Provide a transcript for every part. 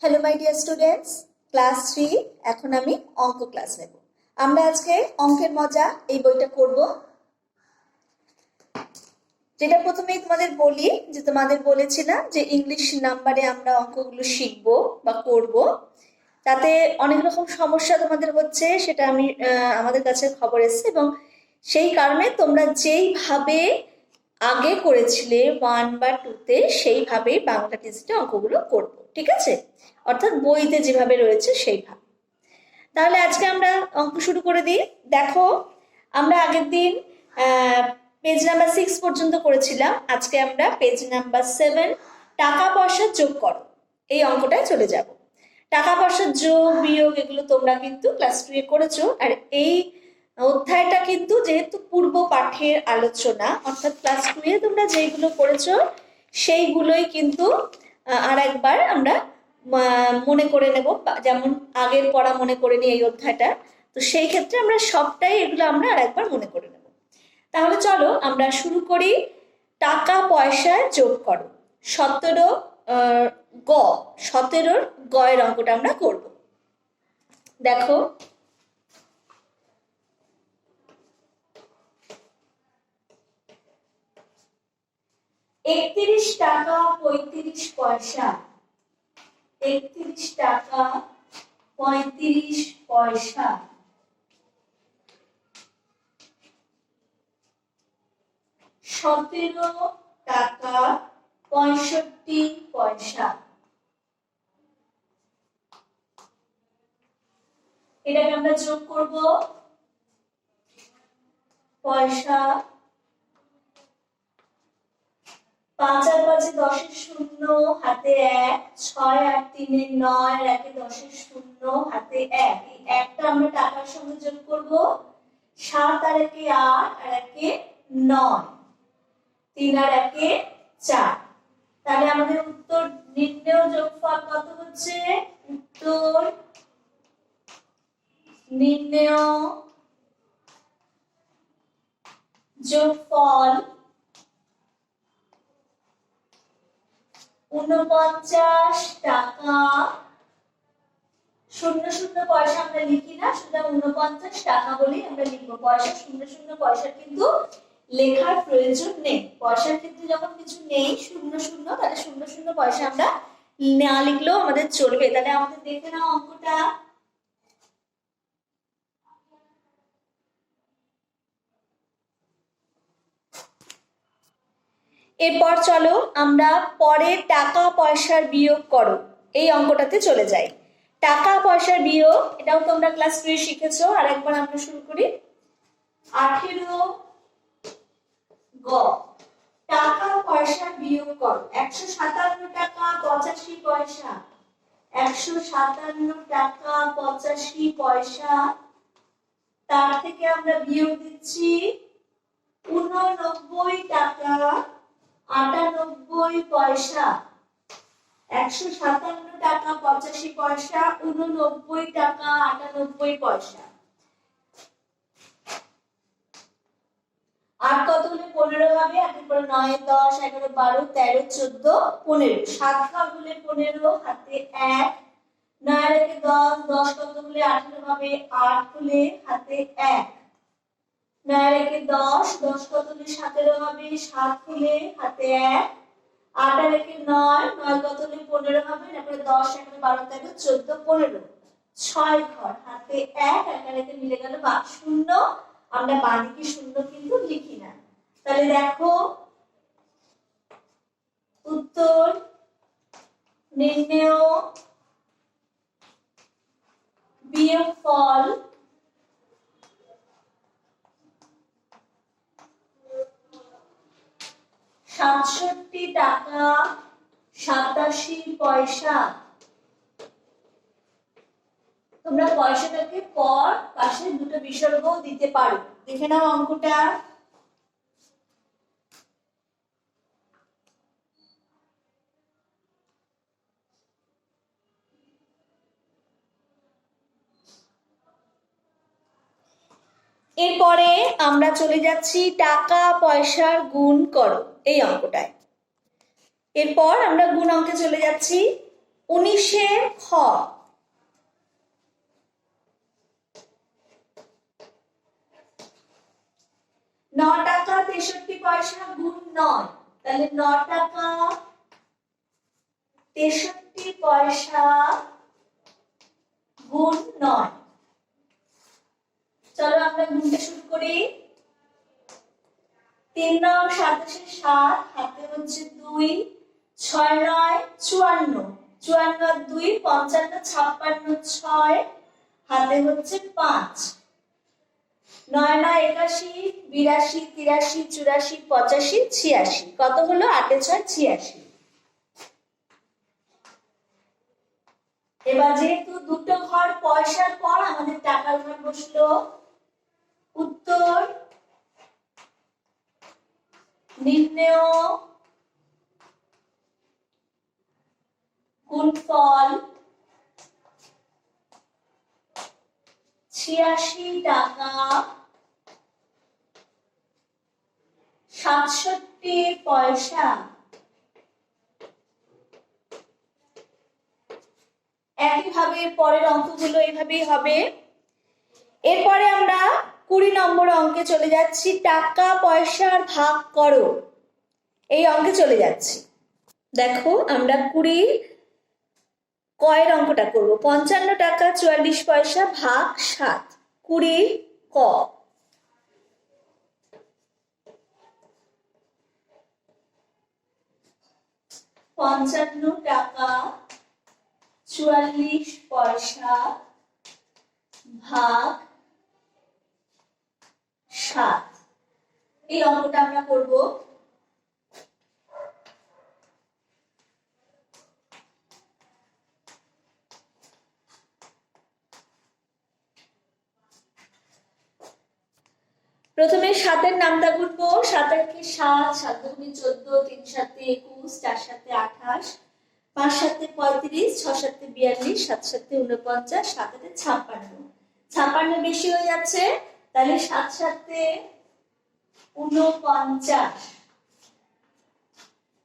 Hello my dear students, class 3 এখন আমি অঙ্ক ক্লাস নেব। আমরা আজকে অঙ্কের মজা এই বইটা করব। যেটা প্রথমেই তোমাদের বলি যে তোমাদের বলেছিলাম যে ইংলিশ নাম্বারে আমরা অঙ্কগুলো শিখবো বা করব, তাতে অনেক রকম সমস্যা তোমাদের হচ্ছে, সেটা আমি আমাদের কাছে খবর এসেছে এবং সেই কারণে তোমরা যেইভাবে আগে করেছিলে 1 বা 2-তে সেইভাবেই বাংলা টেস্টে অঙ্কগুলো করব, ঠিক আছে? অর্থাৎ বইতে যেভাবে রয়েছে সেইভাবে। তাহলে আজকে আমরা অঙ্ক শুরু করে দিই। দেখো, আমরা আগের দিন পেজ নাম্বার 6 পর্যন্ত করেছিলাম। আজকে আমরা পেজ নাম্বার 7 টাকা পয়সা যোগ করো এই অঙ্কটায় চলে যাব। টাকা পয়সা যোগ বিয়োগ এগুলো তোমরা কিন্তু ক্লাস 2 এ করেছো, আর এই অধ্যায়টা কিন্তু যেহেতু পূর্ব পাঠের আলোচনা, অর্থাৎ ক্লাস 2 এ তোমরা যেইগুলো করেছো সেইগুলোই কিন্তু আর একবার আমরা মনে করে নেব, যেমন আগের পড়া মনে করে নিই এই অধ্যায়টা। তো সেই ক্ষেত্রে আমরা সবটাই এগুলো আমরা আর একবার মনে করে নেব। তাহলে চলো আমরা শুরু করি। টাকা পয়সা যোগ করো 17 গ 17 গয়ের অঙ্কটা আমরা করব। দেখো, একত্রিশ টাকা 35 পয়সা, 31 টাকা 35 পয়সা, 17 টাকা 65 পয়সা। এটাকে আমরা যোগ করব। পয়সা 5 আর 5 10 শূন্য, হাতে 1, 6 আর 3 9, আর 1 10 শূন্য, হাতে 1। এই একটা আমরা টাকার সঙ্গে যোগ করব। 7 আর 1 8, আর 1 9, 3 আর 1 4। তাহলে আমাদের উত্তর নির্ণেয় যোগফল কত হচ্ছে? উত্তর নির্ণেয় যোগফল 49 টাকা 00 পয়সা। আমরা লিখি না, শুধু 49 টাকা বলেই আমরা লিখবো। পয়সা 00 পয়সা কিন্তু লেখার প্রয়োজন নেই। পয়সার ক্ষেত্রে যখন কিছু নেই 00, তাহলে 00 পয়সা আমরা না লিখলেও আমাদের চলবে। তাহলে আমাদের দেখে নাও অঙ্কটা। এরপর চলো আমরা পরে টাকা পয়সার বিয়োগ করো এই অঙ্কটাতে চলে যাই। টাকা পয়সার বিয়োগ, এটাও তোমরা ক্লাস 2 এ শিখেছো। আর একবার আমরা শুরু করি। 18 গ টাকা পয়সা বিয়োগ করো। 157 টাকা 85 পয়সা, 157 টাকা 85 পয়সা। তার থেকে আমরা বিয়োগ দিচ্ছি 89 টাকা 98 পয়সা। 157 টাকা 85 পয়সা, 89 টাকা 98 পয়সা। আর কত হলে 15 হবে? এরপর 9 10 11 12 13 14 15। 7 ভাগ হলে 15, হাতে 1। 9 এর 10 10 কত হলে 18 হবে? 8 হলে হাতে 1। 9 এর 10 10 কত হলে 17 হবে? 7 হলে হাতে 1। 8 আর 1 9 9 কত হলে 15 হবে? তারপরে 10 11 12 13 14 15। 6 ঘর, হাতে 1। 1 আর 1 মিলে গেল শূন্য। আমরা বাদিকে শূন্য কিন্তু লিখি না। তাহলে দেখো উত্তর নির্ণেয় বিয়োগফল 67 টাকা 87 পয়সা। তোমরা পয়সাটাকে পর পাশে দুটো বিসর্গও দিতে পারো। দেখে নাও অঙ্কটা। এরপরে আমরা চলে যাচ্ছি টাকা পয়সার গুণ করো এই অঙ্কটায়। এরপর আমরা গুণ অঙ্কে চলে যাচ্ছি। 19-এর খ, 9 টাকা 63 পয়সা গুণ 9, তাহলে 9 টাকা 63 পয়সা গুণ 9। চলো আমরা গুনতে শুরু করি। 3 9 27 7, হাতে হচ্ছে 2, 6 9 54, 54 2 55 56 6, হাতে হচ্ছে 5, 9 9 81 82 83 84 85 86, কত হলো? 8 6 86। এবার যেহেতু দুটো ঘর পয়সার পর আমাদের টাকার ঘর বসলো, উত্তর নির্ণেয় গুণফল 86 টাকা 67 পয়সা। একইভাবে পরের অঙ্কগুলো এইভাবেই হবে। এরপরে আমরা 20 নম্বর অঙ্কে চলে যাচ্ছি। টাকা পয়সার ভাগ করো, এই অঙ্কে চলে যাচ্ছি। দেখো আমরা 20 কয়ের অঙ্কটা করব। 55 টাকা 44 পয়সা ভাগ 7, 20 ক। 55 টাকা 44 পয়সা ভাগ 7, এই অঙ্কটা আমরা করব। প্রথমে 7-এর নামটা গুনবো। 7 একে 7, 7 দুগুণে 14, 3 7 21, 4 7 28, 5 7 35, 6 7 42, 7 7 49, 7 8 56। 56 বেশি হয়ে যাচ্ছে, তাহলে 7 7 49,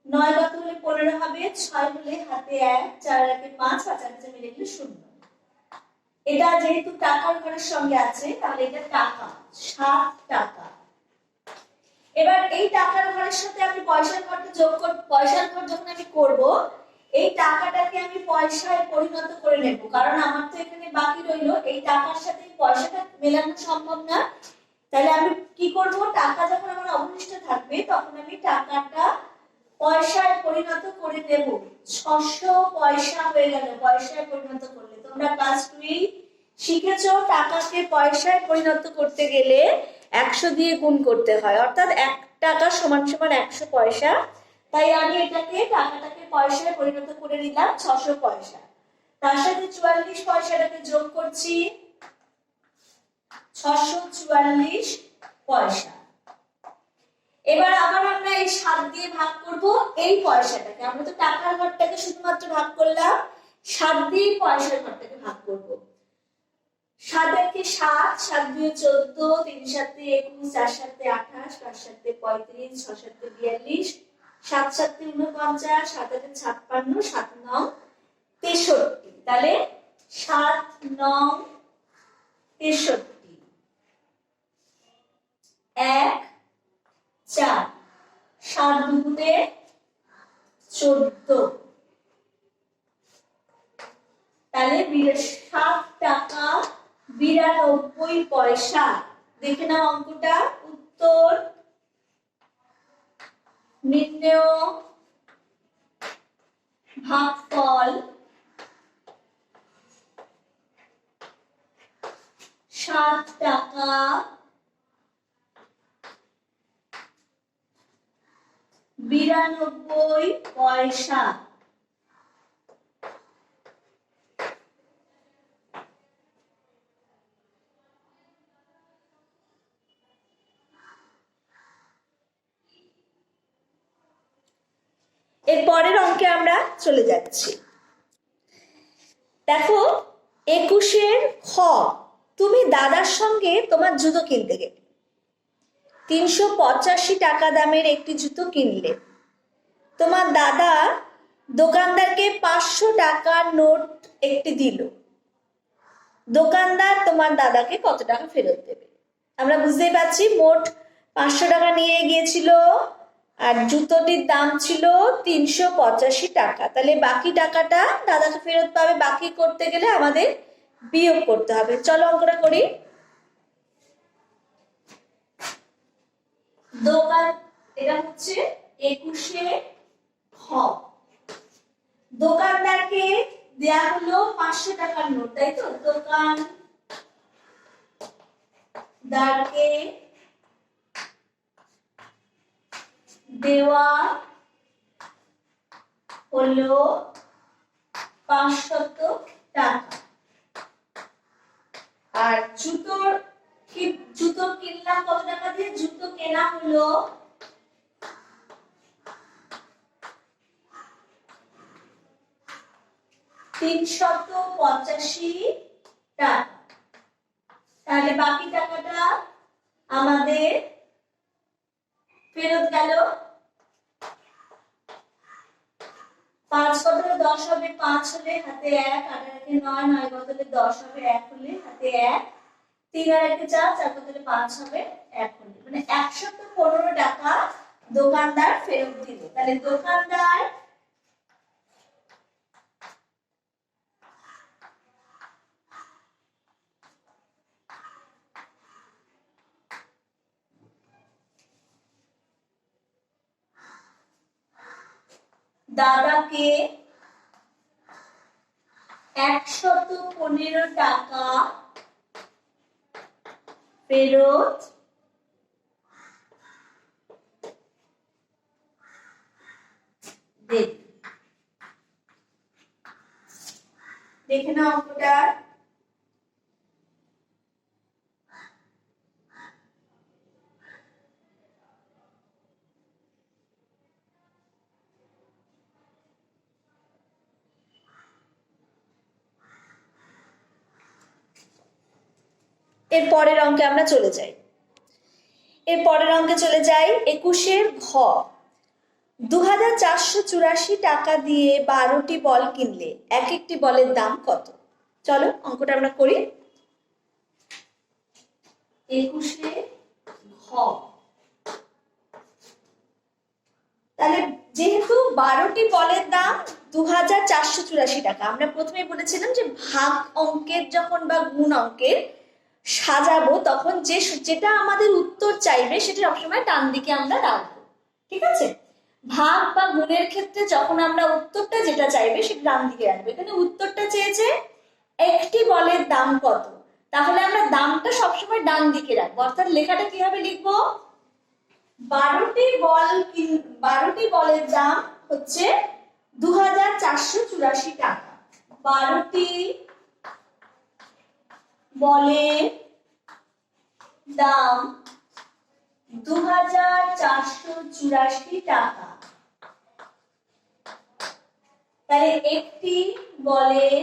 9 কত হলে 15 হবে, 6 হলে হাতে 1, 4 1 5, 5 5 মিলে গেলে 0। এটা যেহেতু টাকার ঘরের সঙ্গে আছে, তাহলে এটা টাকা, 7 টাকা। এবার এই টাকার ঘরের সাথে আমি পয়সার ঘরটা যোগ করব। পয়সার ঘর যখন আমি করব, এই টাকাটাকে আমি পয়সায় পরিণত করে নেব, কারণ আমার তো এখানে বাকি রইলো। এই টাকার সাথে এই পয়সাটা মেলানো সম্ভব না, তাহলে আমি কি করব? টাকা যখন আমার অবশিষ্ট থাকবে, তখন আমি টাকাটা পয়সায় পরিণত করে নেব। 600 পয়সা হয়ে গেল পয়সায় পরিণত করলে। তোমরা ক্লাস 2 শিখেছো টাকাকে পয়সায় পরিণত করতে গেলে 100 দিয়ে গুণ করতে হয়, অর্থাৎ 1 টাকা সমান সমান 100 পয়সা। তাই আমি এটাকে টাকাটাকে পয়সায় পরিণত করে নিলাম 600 পয়সা। তার সাথে 44 পয়সাটাকে যোগ করছি, 644 পয়সা। এবার আবার আমরা এই 7 দিয়ে ভাগ করব এই পয়সাটাকে। আমরা তো টাকার ঘরটাকে শুধুমাত্র ভাগ করলাম, 7 দিয়ে পয়সার ঘরটাকে ভাগ করব। 7 একে 7, 7 2 14, 3 7 21, 4 7 28, 5 7 35, 6 7 42, 7 7 49, 7 8 56, 7 9 63। তাহলে 7 9 63, 1 4, 7 দুগুণে 14, তাহলে 7 টাকা 92 পয়সা। দেখে নাও অঙ্কটা। উত্তর নির্ণেয় ভাগফল 7 টাকা 92 পয়সা। এর পরের অঙ্কে আমরা চলে যাচ্ছি। দেখো 21-এর খ, তুমি দাদার সঙ্গে তোমার জুতো কিনতে গেলে। 385 টাকা দামের একটি জুতো কিনলে। তোমার দাদা দোকানদারকে 500 টাকার নোট একটি দিল, দোকানদার তোমার দাদাকে কত টাকা ফেরত দেবে? আমরা বুঝতেই পারছি মোট 500 টাকা নিয়ে গিয়েছিল আর জুতোটির দাম ছিল 385 টাকা। তাহলে বাকি টাকাটা দাদাকে ফেরত পাবে। বাকি করতে গেলে আমাদের বিয়োগ করতে হবে। চলো অঙ্কটা করি। দোকান, এটা হচ্ছে 21 খ। দোকানদারকে দেয়া হলো 500 টাকার নোট, তাই তো? দোকানদারকে দেওয়া হলো 500 টাকা। আর জুতো কিনলাম কত টাকা দিয়ে? জুতো কেনা হলো 385 টাকা। তাহলে বাকি টাকাটা আমাদের ফেরত গেল। 5 কতলে 10 হবে, 5 হলে হাতে 1, 8 আর 1 9, 9 কতলে 10 হবে, 1 হলে হাতে 1, 3 আর 1 4, 4 কতলে 5 হবে, 1 হলে, মানে 115 টাকা দোকানদার ফেরত দিল। তাহলে দোকানদার দাদাকে 115 টাকা ফেরত দেবে। দেখে নাও অঙ্কটা। এর পরের অঙ্কে আমরা চলে যাই। 21 ঘ। 2484 টাকা দিয়ে 12টি বল কিনলে এক একটি বলের দাম কত? চলো অঙ্কটা আমরা করি। 21 ঘ। তাহলে যেহেতু 12টি বলের দাম 2484 টাকা, আমরা প্রথমে বলেছিলাম যে ভাগ অঙ্কের যখন বা গুণ অঙ্কের সাজাবো তখন যেটা আমাদের উত্তর চাইবে সেটা সবসময় ডান দিকে আমরা রাখবো। ঠিক আছে? ভাগ বা গুণের ক্ষেত্রে যখন আমরা উত্তরটা যেটা চাইবে সেটা ডান দিকে রাখবো। এখানে উত্তরটা চেয়েছে একটি বলের দাম কত, তাহলে আমরা দামটা সবসময় ডান দিকে রাখবো। অর্থাৎ লেখাটা কিভাবে লিখবো? 12টি বলের দাম হচ্ছে 2484 টাকা। 12টি বলের দাম 2484 টাকা। তাহলে একটি বলের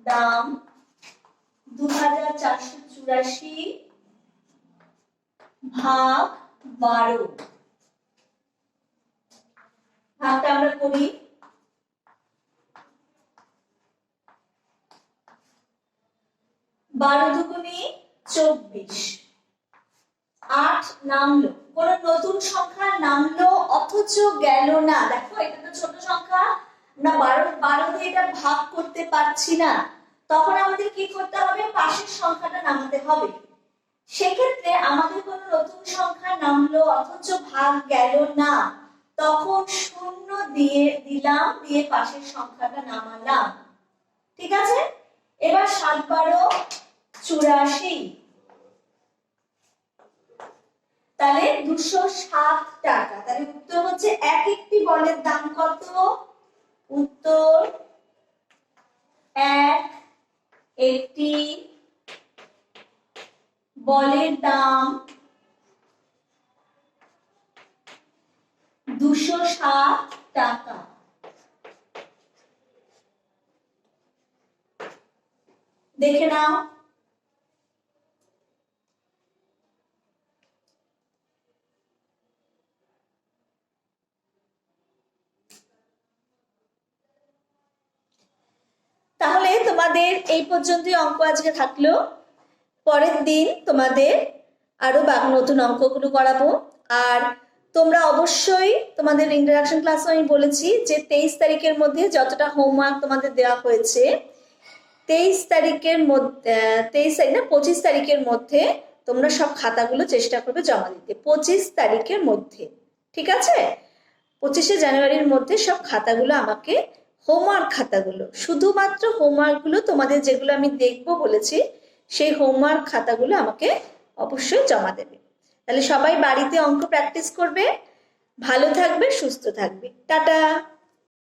দাম 2484 ভাগ 12। ভাগটা আমরা করি। 12 দুগুণে 24, 8 নামলো, কোন নতুন সংখ্যা নামলো অথচ গেল না। দেখো এটা তো ছোট সংখ্যা, আমরা 12 দিয়ে এটা ভাগ করতে পারছি না, তখন আমাদের কি করতে হবে? পাশের সংখ্যাটা নামাতে হবে। সেক্ষেত্রে আমাদের কোন নতুন সংখ্যা নামলো অথচ ভাগ গেল না, তখন 0 দিয়ে দিলাম, দিয়ে পাশের সংখ্যাটা নামালাম। ঠিক আছে? এবার 7 12 84, তাহলে 207 টাকা। তাহলে উত্তর হচ্ছে এক একটি বলের দাম কত? উত্তর এক একটি বলের দাম 207 টাকা। দেখে নাও। তোমাদের এই পর্যন্তই অঙ্ক আজকে থাকলো। পরের দিন তোমাদের আরো নতুন অঙ্কগুলো করাবো। আর তোমরা অবশ্যই তোমাদের ইন্টারাকশন ক্লাসে আমি বলেছি যে 23 তারিখের মধ্যে যতটা হোমওয়ার্ক তোমাদের দেওয়া হয়েছে 23 তারিখের মধ্যে 23 তারিখ না 25 তারিখের মধ্যে তোমরা সব খাতাগুলো চেষ্টা করবে জমা দিতে। 25 তারিখের মধ্যে, ঠিক আছে? 25শে জানুয়ারির মধ্যে সব খাতাগুলো আমাকে, হোমওয়ার্ক খাতাগুলো, শুধুমাত্র হোমওয়ার্কগুলো তোমাদের যেগুলো আমি দেখবো বলেছি সেই হোমওয়ার্ক খাতাগুলো আমাকে অবশ্যই জমা দেবে। তাহলে সবাই বাড়িতে অঙ্ক প্র্যাকটিস করবে। ভালো থাকবে, সুস্থ থাকবে। টাটা।